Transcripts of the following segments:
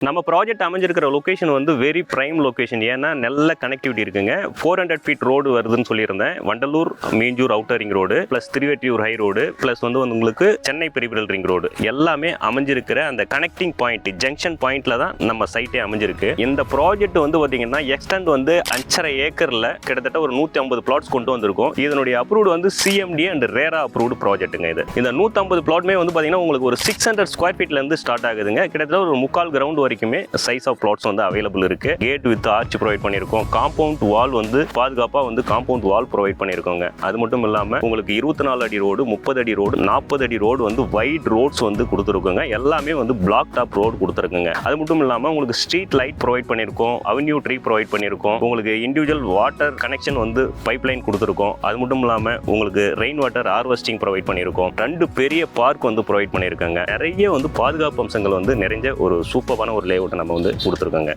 நம்ம ப்ராஜெக்ட் அமைஞ்சிருக்கிற லொகேஷன் வந்து வெரி பிரைம் லொகேஷன். ஏன்னா நல்ல கனெக்டிவிட்டி இருக்குங்க. 400 ஃபீட் ரோடு வருதுன்னு சொல்லியிருந்தேன். Vandalur Minjur outer ring road plus Tiruvottiyur high road plus வந்து உங்களுக்கு சென்னை பெரிபரல் ரிங் ரோடு எல்லாமே அமைஞ்சிருக்கிற அந்த கனெக்டிங் பாயிண்ட் ஜங்ஷன் பாயிண்ட்ல தான் நம்ம சைட்டே அமைஞ்சிருக்கு. இந்த ப்ராஜெக்ட் வந்து பார்த்தீங்கன்னா எக்ஸ்டெண்ட் வந்து 5.5 ஏக்கர்ல கிட்டத்தட்ட ஒரு 150 பிளாட்ஸ் கொண்டு வந்திருக்கும். இதனுடைய அப்ரூவ்டு வந்து சிஎம்டி அண்ட் ரேரா அப்ரூவ்டு ப்ராஜெக்ட்டுங்க. இது இந்த 150 பிளாட்மே வந்து பார்த்தீங்கன்னா உங்களுக்கு ஒரு 600 ஸ்கொயர் ஃபீட்ல இருந்து ஸ்டார்ட் ஆகுதுங்க. கிட்டத்தட்ட ஒரு 3/4 கிரவுண்ட் வரைக்குமே சைஸ் ஆஃப் பிளாட்ஸ் வந்து அவைலபிள் இருக்கு. கேட் வித் ஆர்ச் ப்ரொவைட் பண்ணியிருக்கோம். காம்பவுண்ட் வால் வந்து பாதுகாப்பா வந்து காம்பவுண்ட் வால் ப்ரொவைட் பண்ணியிருக்கோங்க. அது மட்டும் இல்லாம உங்களுக்கு 24 அடி ரோடு, 30 அடி ரோடு, 40 அடி ரோடு வந்து வைட் ரோட்ஸ் வந்து கொடுத்துருக்குங்க. எல்லாமே வந்து பிளாக் டாப் ரோடு கொடுத்துருக்குங்க. அது மட்டும் இல்லாம உங்களுக்கு ஸ்ட்ரீட் லைட் ப்ரொவைட் பண்ணியிருக்கோம். அவென்யூ ட்ரீ ப்ரொவைட் பண்ணியிருக்கோம். உங்களுக்கு இண்டிவிஜுவல் வாட்டர் கனெக்ஷன் வந்து பைப் லைன் கொடுத்துருக்கோம். அது மட்டும் இல்லாம உங்களுக்கு ரெயின் வாட்டர் ஹார்வெஸ்டிங் ப்ரொவைட் பண்ணியிருக்கோம். 2 பெரிய பார்க் வந்து ப்ரொவைட் பண்ணியிருக்காங்க. நிறைய வந்து பாதுகாப்பு அம்சங்கள் வந்து நிறைஞ்ச ஒரு சூப்பரான ஒரு லேஅவுட் நம்ம வந்து கொடுத்துருக்கோங்க.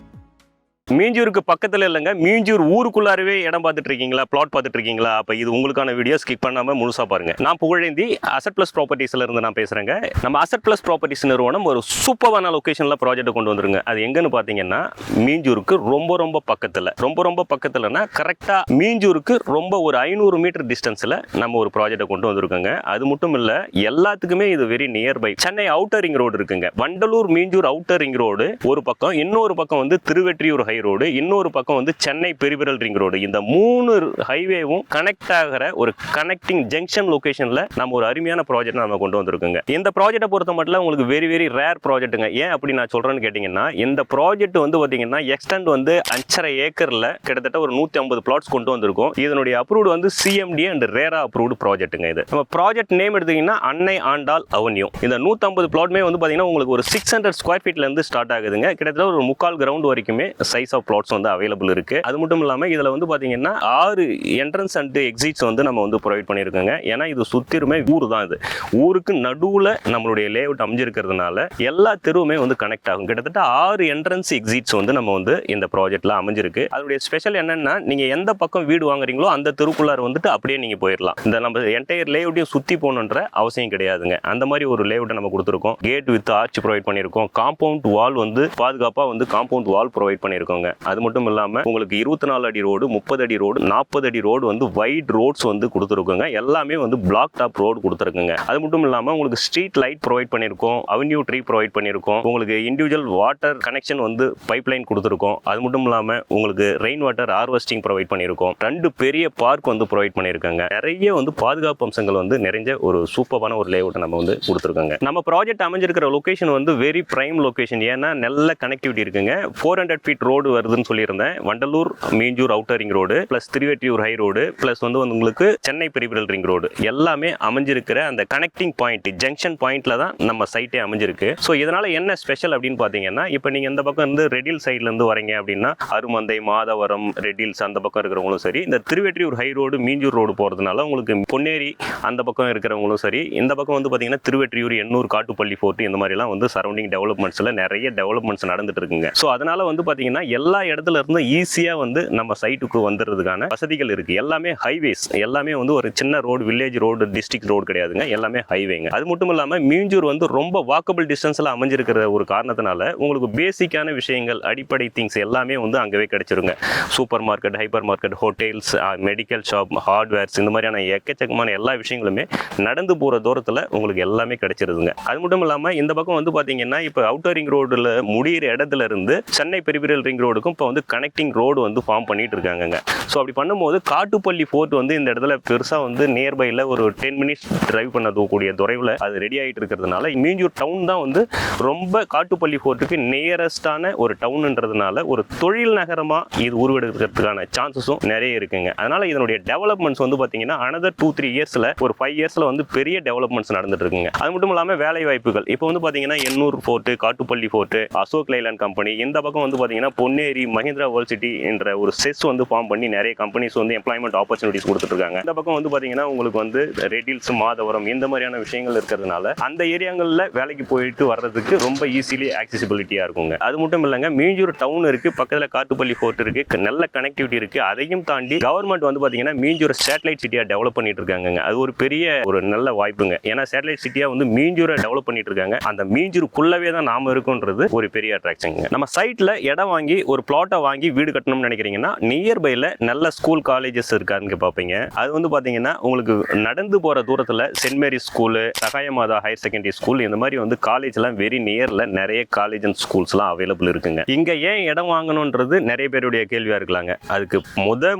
மீஞ்சூருக்கு பக்கத்தில் இல்லைங்க, மீஞ்சூர் ஊருக்குள்ளாரவே இடம் பார்த்துட்டு இருக்கீங்களா, பிளாட் பார்த்துட்டு இருக்கீங்களா? அப்போ இது உங்களுக்கான வீடியோ ஸ்கிப் பண்ணாமல் முழுசாக பாருங்க. நான் புகழேந்தி அசட் பிளஸ் ப்ராப்பர்ட்டிஸ்ல இருந்து நான் பேசுறேங்க. நம்ம அசட் பிளஸ் ப்ராப்பர்ட்டிஸ் நிறுவனம் ஒரு சூப்பரான லொகேஷன்ல ப்ராஜெக்ட் கொண்டு வந்துருங்க. அது எங்கன்னு பார்த்தீங்கன்னா மீஞ்சூருக்கு ரொம்ப பக்கத்துலனா கரெக்டாக மீஞ்சூருக்கு ரொம்ப ஒரு 500 மீட்டர் டிஸ்டன்ஸில் நம்ம ஒரு ப்ராஜெக்டை கொண்டு வந்திருக்கோங்க. அது மட்டும் இல்லை, எல்லாத்துக்குமே இது very nearby. Chennai outer ring road இருக்குங்க. Vandalur Minjur outer ring road ஒரு பக்கம், இன்னொரு பக்கம் வந்து திருவெற்றியூர் ரோடு, இன்னொரு பக்கம் வந்து சென்னை பெரிபரல் ரிங் ரோடு. இந்த 3 ஹைவேவும் கனெக்ட் ஆகிற ஒரு கனெக்டிங் ஜங்ஷன் லொகேஷன்ல நம்ம ஒரு அருமையான ப்ராஜெக்ட் நம்ம கொண்டு வந்திருக்கோங்க. இந்த ப்ராஜெக்ட்டை பொறுத்த மட்டும் உங்களுக்கு வெரி ரேர் ப்ராஜெக்ட்டுங்க. ஏன் அப்படி நான் சொல்றேன்னு கேட்டீங்கன்னா, இந்த ப்ராஜெக்ட் வந்து பாத்தீங்கன்னா எக்ஸ்டெண்ட் வந்து 5.5 ஏக்கர்ல கிட்டத்தட்ட ஒரு 150 பிளாட்ஸ் கொண்டு வந்திருக்கும். இதனுடைய அப்ரூவ்டு வந்து சிஎம்டி அண்ட் ரேரா அப்ரூவ்டு ப்ராஜெக்ட்டுங்க. இது நம்ம ப்ராஜெக்ட் நேம் எடுத்தீங்கன்னா அன்னை ஆண்டாள் அவென்யூ. இந்த 150 பிளாட்மே வந்து பாத்தீங்கன்னா உங்களுக்கு ஒரு 600 ஸ்கொயர் ஃபீட்ல இருந்து ஸ்டார்ட் ஆகுதுங்க. கிட்டத்தட்ட ஒரு 3/4 கிரவுண்ட் வரைக்குமே சைஸ் ஆஃப் பிளாட்ஸ் வந்து அவைலபிள் இருக்கு. அது மட்டும் இல்லாம இதுல வந்து பாத்தீங்கன்னா 6 என்ட்ரன்ஸ் அண்ட் எக்ஸிட்ஸ் வந்து நம்ம வந்து ப்ரொவைட் பண்ணிருக்கோங்க. ஏன்னா இது சுத்திருமே ஊர் தான். இது ஊருக்கு நடுவுல நம்மளுடைய லேஅவுட் அமைஞ்சிருக்கிறதுனால எல்லா தெருவுமே வந்து கனெக்ட் ஆகும். கிட்டத்தட்ட 6 என்ட்ரன்ஸ் எக்ஸிட்ஸ் வந்து நம்ம வந்து இந்த ப்ராஜெக்ட்ல அமைஞ்சிருக்கு. அதோட ஸ்பெஷல் என்னன்னா, நீங்க எந்த பக்கம் வீடு வாங்குறீங்களோ அந்த தெருக்குள்ளார வந்துட்டு அப்படியே நீங்க போயிடலாம். இந்த நம்ம என்டையர் லேஅவுட்டையும் சுத்தி போகணுன்ற அவசியம் கிடையாதுங்க. அந்த மாதிரி ஒரு லேஅவுட்டை நம்ம கொடுத்துருக்கோம். கேட் வித் ஆர்ச் ப்ரொவைட் பண்ணிருக்கோம். காம்பவுண்ட் வால் வந்து பாதுகாப்பா வந்து காம்பவுண்ட் வால் ப்ரொவைட் பண்ணிருக்கோங்க. அது மட்டும் இல்லாம உங்களுக்கு 24 அடி ரோடு, 30 அடி ரோடு, 40 அடி ரோடு வந்து வைட் ரோட்ஸ் வந்து கொடுத்துருக்குங்க. எல்லாமே வந்து பிளாக் டாப் ரோடு கொடுத்துருக்குங்க. அது மட்டும் இல்லாம உங்களுக்கு ஸ்ட்ரீட் லைட் ப்ரொவைட் பண்ணிருக்கோம். அவென்யூ ட்ரீ ப்ரொவைட் பண்ணிருக்கோம். உங்களுக்கு இண்டிவிஜுவல் வாட்டர் கனெக்ஷன் வந்து பைப் லைன் கொடுத்துருக்கோம். அது மட்டும் இல்லாம உங்களுக்கு ரெயின் வாட்டர் ஹார்வெஸ்டிங் ப்ரொவைட் பண்ணிருக்கோம். 2 பெரிய பார்க் வந்து ப்ரொவைட் பண்ணிருக்காங்க. நிறைய வந்து பாதுகாப்பு அம்சங்கள் வந்து நிறைஞ்ச ஒரு சூப்பரான ஒரு லேஅவுட் நம்ம வந்து கொடுத்துருக்காங்க. நம்ம ப்ராஜெக்ட் அமைஞ்சிருக்கிற லொகேஷன் வந்து வெரி பிரைம் லொகேஷன். ஏன்னா நல்ல கனெக்டிவிட்டி இருக்குங்க. 400 ஃபீட் ரோடு வருதுன்னு சொல்லியிருந்தேன். Vandalur Minjur outer ring road plus Tiruvottiyur high road plus வந்து உங்களுக்கு சென்னை பெரிபரல் ரிங் ரோடு எல்லாமே அமைஞ்சிருக்கிற அந்த கனெக்டிங் பாயிண்ட் ஜங்ஷன் பாயிண்ட்ல தான் நம்ம சைட்டே அமைஞ்சிருக்கு. ஸோ இதனால என்ன ஸ்பெஷல் அப்படின்னு பாத்தீங்கன்னா, இப்போ நீங்க இந்த பக்கம் இருந்து ரெட்டில் சைட்ல இருந்து வரீங்க அப்படின்னா அருமந்தை, மாதவரம், ரெட்டில்ஸ் அந்த பக்கம் இருக்கிறவங்களும் சரி, இந்த Tiruvottiyur high road Minjur road போறதுனால உங்களுக்கு பொன்னேரி அந்த பக்கம் இருக்கிறவங்களும் சரி, இந்த பக்கம் வந்து பாத்தீங்கன்னா திருவெற்றியூர், எண்ணூர், காட்டுப்பள்ளி ஃபோர்ட் இந்த மாதிரி எல்லாம் வந்து சரௌண்டிங் டெவலப்மெண்ட்ஸ்ல நிறைய டெவலப்மெண்ட்ஸ் நடந்துட்டு இருக்குங்க. ஸோ அதனால வந்து பாத்தீங்கன்னா எல்லா இடத்துல இருந்து ஈஸியா வந்து நம்ம சைட்டுக்கு வந்துறதுக்கான வசதிகள் இருக்கு. எல்லாமே ஹைவேஸ், எல்லாமே வந்து ஒரு சின்ன road, village road, district road கிடையாதுங்க. எல்லாமே ஹைவேங்க. அது மட்டும் இல்லாம மீஞ்சூர் வந்து ரொம்ப வாக்கபிள் டிஸ்டன்ஸ்ல அமைஞ்சிருக்கிற ஒரு காரணத்தினால உங்களுக்கு பேசிக்கான விஷயங்கள், அடிப்படை திங்ஸ் எல்லாமே வந்து அங்கவே கிடைச்சிருங்க. Super market, hyper market, hotels, medical shop, hardwares இந்த மாதிரியான எக்கச்சக்கமான எல்லா விஷயங்களுமே நடந்து போற தூரத்துல உங்களுக்கு எல்லாமே கிடைச்சிருதுங்க. அது மட்டும் இல்லாம இந்த பக்கம் வந்து பாத்தீங்கன்னா இப்ப அவுட்டர் ரிங் ரோடுல முடியிற இடத்துல இருந்து சென்னை பெரிபரல் ரிங் ரோடுக்கும் இப்போ வந்து கனெக்டிங் ரோடு வந்து ஃபார்ம் பண்ணிட்டு இருக்காங்க. ஸோ அப்படி பண்ணும்போது காட்டுப்பள்ளி ஃபோர்ட் வந்து இந்த இடத்துல பெருசா வந்து நியர்பைல ஒரு 10 மினிட்ஸ் டிரைவ் பண்ணக்கூடிய தொலைவில் அது ரெடி ஆகிட்டு இருக்கிறதுனால மீஞ்சூர் டவுன் தான் வந்து ரொம்ப காட்டுப்பள்ளி ஃபோர்ட்டுக்கு நியரஸ்டான ஒரு டவுன்ன்றதுனால ஒரு தொழில் நகரமா இது உருவெடுக்கிறதுக்கான சான்சஸும் நிறைய இருக்குங்க. அதனால இதனுடைய டெவலப்மெண்ட்ஸ் வந்து பாத்தீங்கன்னா அனதர் 2-3 இயர்ஸ்ல ஒரு 5 இயர்ஸ்ல வந்து பெரிய டெவலப்மெண்ட்ஸ் நடந்துட்டு இருக்குங்க. அது மட்டும் இல்லாம வேலை வாய்ப்புகள் இப்போ வந்து பாத்தீங்கன்னா Ennore port, Kattupalli port, Ashok Leyland company, இந்த பக்கம் வந்து பாத்தீங்கன்னா முன்னேறி மஹிந்திரா வேர்ல்ட் சிட்டி என்ற ஒரு செஸ் வந்து ஃபார்ம் பண்ணி நிறைய கம்பெனிஸ் வந்து எம்ப்ளாய்மெண்ட் ஆப்பர்ச்சுனிட்டிஸ் கொடுத்துட்டு இருக்காங்க. இந்த பக்கம் வந்து பார்த்தீங்கன்னா உங்களுக்கு வந்து ரெடில்ஸ், மாதவரம் இந்த மாதிரியான விஷயங்கள் இருக்கிறதுனால அந்த ஏரியாங்களில் வேலைக்கு போயிட்டு வர்றதுக்கு ரொம்ப ஈஸிலி ஆக்சசிபிலிட்டியாக இருக்குங்க. அது மட்டும் இல்லைங்க, மீஞ்சூர் டவுன் இருக்குது, பக்கத்தில் காட்டுப்பள்ளி ஃபோர்ட் இருக்குது, நல்ல கனெக்டிவிட்டி இருக்குது. அதையும் தாண்டி கவர்மெண்ட் வந்து பார்த்தீங்கன்னா மீஞ்சூர் சேட்டலைட் சிட்டியாக டெவலப் பண்ணிட்டு இருக்காங்க. அது ஒரு பெரிய ஒரு நல்ல வாய்ப்புங்க. ஏன்னா சேட்டலைட் சிட்டியாக வந்து மீஞ்சூரை டெவலப் பண்ணிட்டு இருக்காங்க. அந்த மீஞ்சூருக்குள்ளவே தான் நாம இருக்குன்றது ஒரு பெரிய அட்ராக்ஷன். நம்ம சைட்ல இடம் வாங்கி ஒரு பிளாட்டை வாங்கி வீடு கட்டணும்னு நினைக்கிறீங்கன்னா நியர்பைல நல்ல ஸ்கூல் காலேஜஸ் இருக்கான்னு பார்ப்பீங்க. அது வந்து பாத்தீங்கன்னா உங்களுக்கு நடந்து போற தூரத்துல சென்ட் மேரி ஸ்கூல், சகாயமாதா ஹையர் செகண்டரி ஸ்கூல், இந்த மாதிரி வந்து காலேஜ் எல்லாம் வெரி நியர்ல நிறைய காலேஜ் அண்ட் ஸ்கூல்ஸ் எல்லாம் அவைலபிள் இருக்குங்க. இங்க ஏன் இடம் வாங்கணும்ன்றது நிறைய பேருடைய கேள்வியா இருக்கலாங்க. அதுக்கு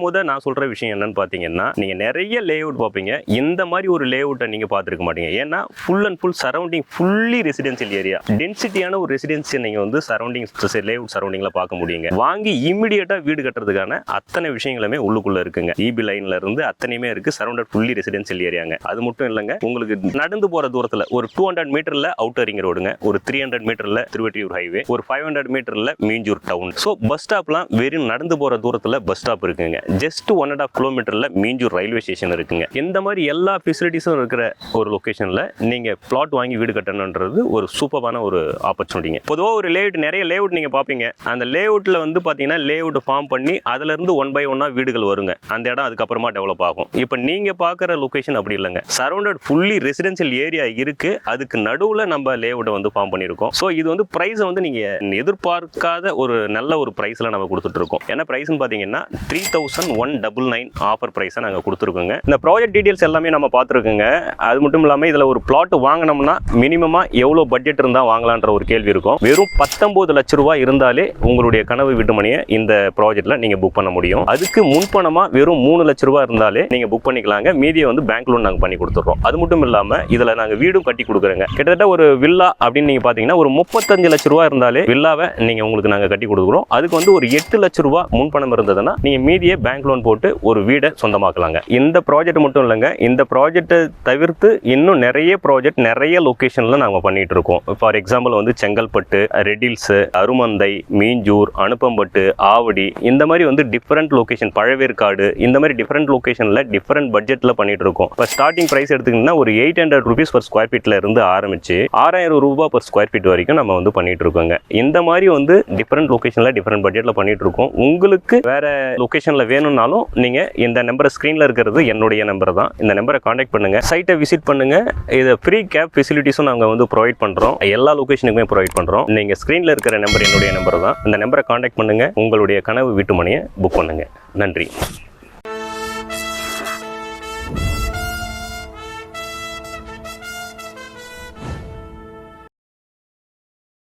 முத நான் சொல்ற விஷயம் என்னன்னு பாத்தீங்கன்னா, நீங்க நிறைய லே அவுட் பார்ப்பீங்க. இந்த மாதிரி ஒரு லே அவுட்டை நீங்க பார்த்துருக்க மாட்டீங்க. ஏன்னா full and full surrounding fully residential area, டென்சிட்டியான ஒரு ரெசிடென்சியை நீங்க வந்து சரௌண்டிங் லே அவுட் சரௌண்டிங்ல பார்க்க முடியுங்க. வாங்கி இமிடியேட்டா வீடு கட்டுறதுக்கான அத்தனை விஷயங்களுமே உள்ளுக்குள்ள இருக்குங்க. இபி லைன்ல இருந்து அத்தனையுமே இருக்கு. சரௌண்டட் ஃபுல்லி ரெசிடென்சியல் ஏரியாங்க. அது மட்டும் இல்லைங்க, உங்களுக்கு நடந்து போற தூரத்துல ஒரு 200 மீட்டர்ல அவுட்டர் ரிங் ரோடுங்க, ஒரு 300 மீட்டர்ல திருவெற்றியூர் ஹைவே, ஒரு 500 மீட்டர்ல மீஞ்சூர் டவுன். ஸோ பஸ் ஸ்டாப்லாம் வெறும் நடந்து போற தூரத்துல பஸ் ஸ்டாப் இருக்குங்க. ஜஸ்ட் 1.5 கிலோமீட்டர்ல மீஞ்சூர் ரயில்வே ஸ்டேஷன் இருக்குங்க. இந்த மாதிரி எல்லா ஃபெசிலிட்டிஸும் இருக்கிற ஒரு லொகேஷன்ல நீங்க பிளாட் வாங்கி வீடு கட்டணுன்றது ஒரு சூப்பரான ஒரு ஆப்பர்ச்சுனிட்டிங்க. பொதுவாக ஒரு லேஅவுட், நிறைய லேஅவுட் நீங்க பாப்பீங்க. அந்த லேஅவுட்ல வந்து பாத்தீங்கன்னா லேஅவுட் ஃபார்ம் பண்ணி அதுல இருந்து 1 by 1 வீடுகள் வருங்க. அந்த இடம் அதுக்கப்புறமா டெவலப் ஆகும். இப்போ நீங்க பாக்குற லொகேஷன் அப்படி இல்லைங்க. சரௌண்டட் ஃபுல்லி ரெசிடென்சியல் ஏரியா இருக்கு. அதுக்கு நடுவுல நம்ம லேஅவுட்டை வந்து ஃபார்ம் பண்ணியிருக்கோம். ஸோ இது வந்து பிரைஸ் வந்து நீங்க எதிர்பார்க்காத ஒரு நல்ல ஒரு பிரைஸ்ல நம்ம கொடுத்துட்டு இருக்கோம். என்ன பிரைஸ்னு பாத்தீங்கன்னா 3,199 ஆஃபர் பிரைஸை நாங்க கொடுத்துருக்கோங்க. இந்த ப்ராஜெக்ட் டீடைல்ஸ் எல்லாமே நம்ம பார்த்துருக்கோங்க. அது மட்டும் இல்லாமல் இதில் ஒரு பிளாட் வாங்கினோம்னா மினிமமாக எவ்வளோ பட்ஜெட் இருந்தால் வாங்கலான்ற ஒரு கேள்வி இருக்கும். வெறும் 19 லட்ச ரூபா இருந்தாலே உங்களுடைய கனவு வீட்டுமனையை இந்த ப்ராஜெக்ட்டில் நீங்கள் புக் பண்ண முடியும். அதுக்கு முன்பணமாக வெறும் 3 லட்ச ரூபா இருந்தாலே நீங்கள் புக் பண்ணிக்கலாங்க. மீதியை வந்து பேங்க் லோன் நாங்கள் பண்ணி கொடுத்துட்றோம். அது மட்டும் இல்லாமல் இதில் நாங்கள் வீடும் கட்டி கொடுக்குறோங்க. கிட்டத்தட்ட ஒரு வில்லா அப்படின்னு நீங்கள் பார்த்தீங்கன்னா ஒரு 35 லட்ச ரூபா இருந்தாலே வில்லாவை நீங்கள் உங்களுக்கு நாங்கள் கட்டி கொடுக்குறோம். அதுக்கு வந்து ஒரு 8 லட்ச ரூபா முன்பணம் இருந்ததுன்னா நீங்கள் மீதியை பேங்க் லோன் போட்டு ஒரு வீடை சொந்தமாக்கலாங்க. இந்த ப்ராஜெக்ட் மட்டும் இல்லைங்க, இந்த ப்ராஜெக்டை தவிர்த்து இன்னும் நிறைய ப்ராஜெக்ட் நிறைய லொகேஷன்ல நாங்க பண்ணிட்டு இருக்கோம். ஃபார் எக்ஸாம்பிள் வந்து செங்கல்பட்டு, ரெடில்ஸ், அருமந்தை, மீஞ்சூர், அனுப்பம்பட்டு, ஆவடி, இந்த மாதிரி வந்து டிஃபரெண்ட் லொகேஷன், பழவேற்காடு, இந்த மாதிரி டிஃபரெண்ட் லொகேஷன்ல டிஃபரெண்ட் பட்ஜெட்ல பண்ணிட்டு இருக்கோம். இப்போ ஸ்டார்டிங் பிரைஸ் எடுத்துக்கிட்டீங்கன்னா ஒரு 800 rupees per square feetல இருந்து ஆரம்பிச்சு 6000 ரூபாய் per square feet வரைக்கும் நம்ம வந்து பண்ணிட்டு இருக்கோங்க. இந்த மாதிரி வந்து டிஃபரெண்ட் லொகேஷன்ல டிஃபரெண்ட் பட்ஜெட்ல பண்ணிட்டு இருக்கோம். உங்களுக்கு வேற லொகேஷன்ல வேணும்னாலும் நீங்க இந்த நம்பர் ஸ்கிரீன்ல இருக்கிறது என்னுடைய நம்பர் தான். இந்த நம்பரை கான்டாக்ட் பண்ணுங்க, சைட்டை விசிட் பண்ணுங்க. இது ஃப்ரீ கேப் ஃபெசிலிட்டிஸும் நாங்கள் வந்து ப்ரொவைட் பண்ணுறோம். எல்லா லொகேஷனுக்குமே ப்ரொவைட் பண்ணுறோம். நீங்கள் ஸ்க்ரீனில் இருக்கிற நம்பர் என்னுடைய நம்பர் தான். இந்த நம்பரை கான்டாக்ட் பண்ணுங்க, உங்களுடைய கனவு வீட்டு மனையை புக் பண்ணுங்க. நன்றி.